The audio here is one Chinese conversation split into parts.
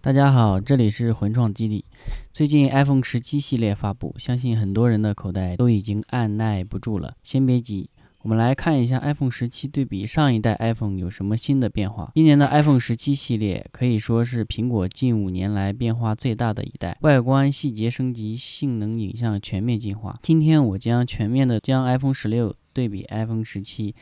大家好，这里是魂创基地。最近 iPhone 17系列发布，相信很多人的口袋都已经按耐不住了。先别急，我们来看一下 iPhone 17对比上一代 iPhone 有什么新的变化。今年的 iPhone 17系列可以说是苹果近5年来变化最大的一代，外观细节升级，性能影像全面进化。今天我将全面的将 iPhone 16对比 iPhone 17。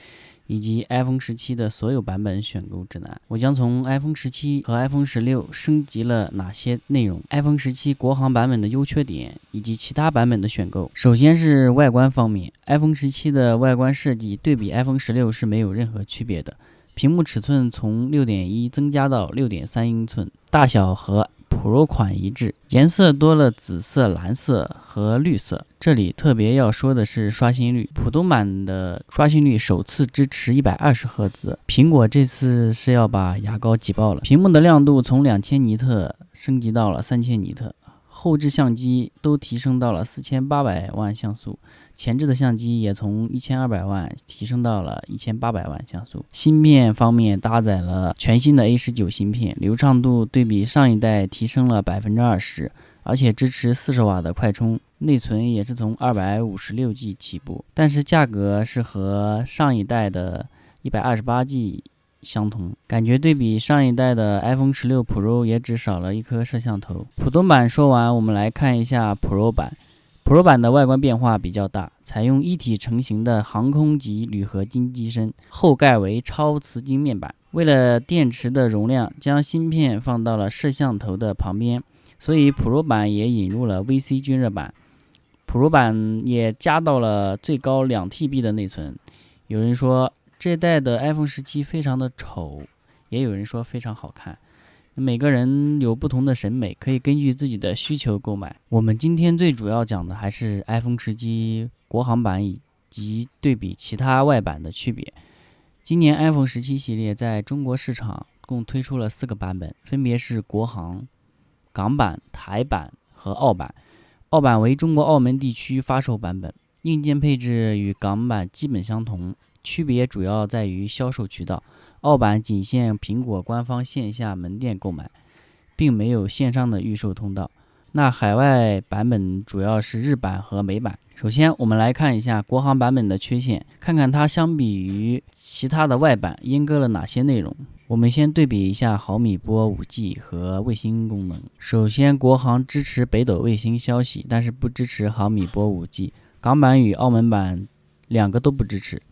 以及 iPhone 17的所有版本选购指南，我将从 iPhone 17和 iPhone 16升级了哪些内容， iPhone 17国行版本的优缺点，以及其他版本的选购。首先是外观方面， iPhone 17的外观设计对比 iPhone 16是没有任何区别的，屏幕尺寸从 6.1 增加到 6.3 英寸，大小和Pro 款一致，颜色多了紫色、蓝色和绿色。这里特别要说的是刷新率，普通版的刷新率首次支持120赫兹，苹果这次是要把牙膏挤爆了。屏幕的亮度从2000尼特升级到了3000尼特，后置相机都提升到了4800万像素，前置的相机也从1200万提升到了1800万像素。芯片方面搭载了全新的 A19 芯片，流畅度对比上一代提升了 20%， 而且支持40瓦的快充，内存也是从 256G 起步，但是价格是和上一代的 128G 相同，感觉对比上一代的 iPhone 16 Pro 也只少了一颗摄像头。普通版说完，我们来看一下 Pro 版。Pro 版的外观变化比较大，采用一体成型的航空级铝合金机身，后盖为超瓷晶面板。为了电池的容量，将芯片放到了摄像头的旁边，所以 Pro 版也引入了 VC 均热板。Pro 版也加到了最高 2TB 的内存。有人说这代的 iPhone 17非常的丑，也有人说非常好看。每个人有不同的审美，可以根据自己的需求购买。我们今天最主要讲的还是 iPhone 17国行版以及对比其他外版的区别。今年 iPhone 17系列在中国市场共推出了4个版本，分别是国行、港版、台版和澳版。澳版为中国澳门地区发售版本，硬件配置与港版基本相同，区别主要在于销售渠道。澳版仅限苹果官方线下门店购买，并没有线上的预售通道。那海外版本主要是日版和美版。首先我们来看一下国行版本的缺陷，看看它相比于其他的外版阉割了哪些内容。我们先对比一下毫米波 5G 和卫星功能。首先国行支持北斗卫星消息，但是不支持毫米波 5G， 港版与澳门版两个都不支持，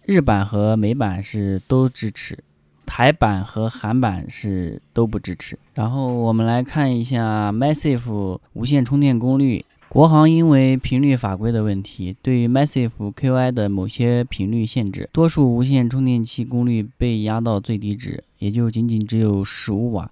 日版和美版是都支持，台版和韩版是都不支持。然后我们来看一下 Massive 无线充电功率。国行因为频率法规的问题，对于 Massive QI 的某些频率限制，多数无线充电器功率被压到最低值，也就仅只有15瓦。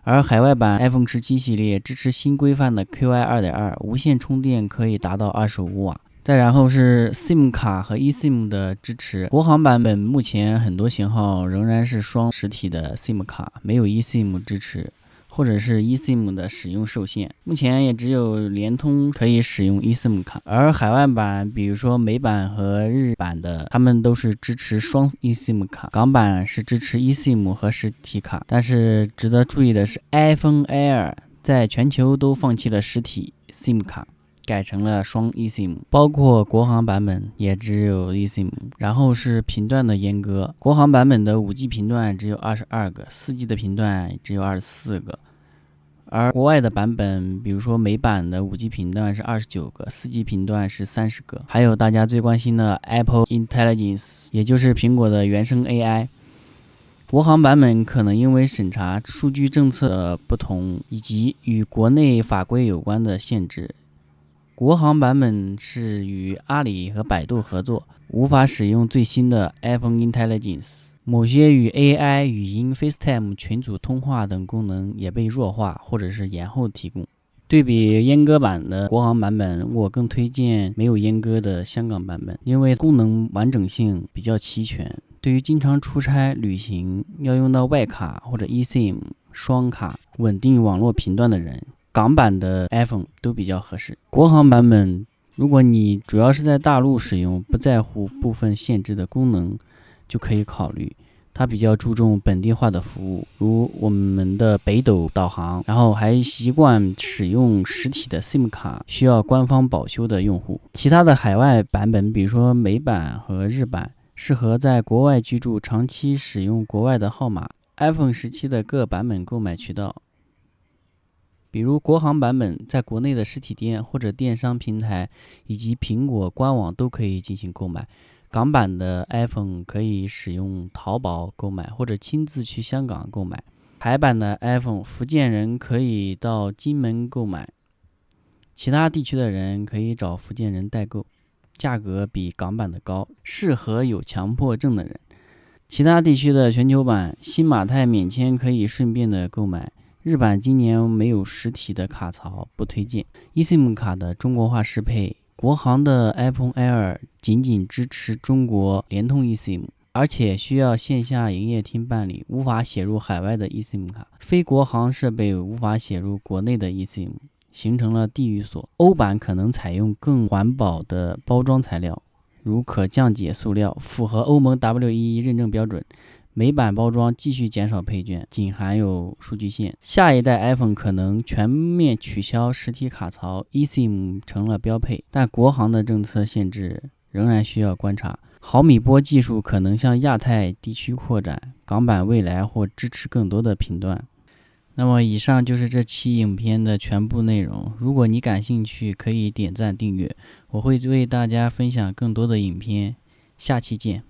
而海外版 iPhone 17系列支持新规范的 QI 2.2， 无线充电可以达到25瓦。再然后是 SIM 卡和 eSIM 的支持，国行版本目前很多型号仍然是双实体的 SIM 卡，没有 eSIM 支持，或者是 eSIM 的使用受限，目前也只有联通可以使用 eSIM 卡。而海外版比如说美版和日版的，他们都是支持双 eSIM 卡，港版是支持 eSIM 和实体卡。但是值得注意的是 iPhone Air 在全球都放弃了实体 SIM 卡，改成了双 eSIM， 包括国行版本也只有 eSIM。 然后是频段的阉割，国行版本的 5G 频段只有22个， 4G 的频段只有24个，而国外的版本比如说美版的 5G 频段是29个， 4G 频段是30个。还有大家最关心的 Apple Intelligence， 也就是苹果的原生 AI，国行版本可能因为审查数据政策的不同，以及与国内法规有关的限制，国行版本是与阿里和百度合作，无法使用最新的 iPhone Intelligence。 某些与 AI、语音、FaceTime、群组通话等功能也被弱化或者是延后提供。对比阉割版的国行版本，我更推荐没有阉割的香港版本，因为功能完整性比较齐全。对于经常出差、旅行要用到外卡或者 eSIM 双卡稳定网络频段的人，港版的 iPhone 都比较合适。国行版本如果你主要是在大陆使用，不在乎部分限制的功能，就可以考虑。它比较注重本地化的服务，如我们的北斗导航，然后还习惯使用实体的 SIM 卡，需要官方保修的用户。其他的海外版本，比如说美版和日版，适合在国外居住、长期使用国外的号码。iPhone 17的各版本购买渠道，比如国行版本在国内的实体店或者电商平台以及苹果官网都可以进行购买。港版的 iPhone 可以使用淘宝购买，或者亲自去香港购买。台版的 iPhone， 福建人可以到金门购买，其他地区的人可以找福建人代购，价格比港版的高，适合有强迫症的人。其他地区的全球版，新马泰免签可以顺便的购买。日版今年没有实体的卡槽，不推荐。eSIM 卡的中国化适配，国行的 iPhone Air 仅支持中国联通 eSIM， 而且需要线下营业厅办理，无法写入海外的 eSIM 卡。非国行设备无法写入国内的 eSIM， 形成了地域锁。欧版可能采用更环保的包装材料，如可降解塑料，符合欧盟 W11 认证标准。美版包装继续减少配件，仅含有数据线。下一代 iPhone 可能全面取消实体卡槽， eSIM 成了标配，但国行的政策限制仍然需要观察。毫米波技术可能向亚太地区扩展，港版未来或支持更多的频段。那么以上就是这期影片的全部内容，如果你感兴趣，可以点赞订阅，我会为大家分享更多的影片，下期见。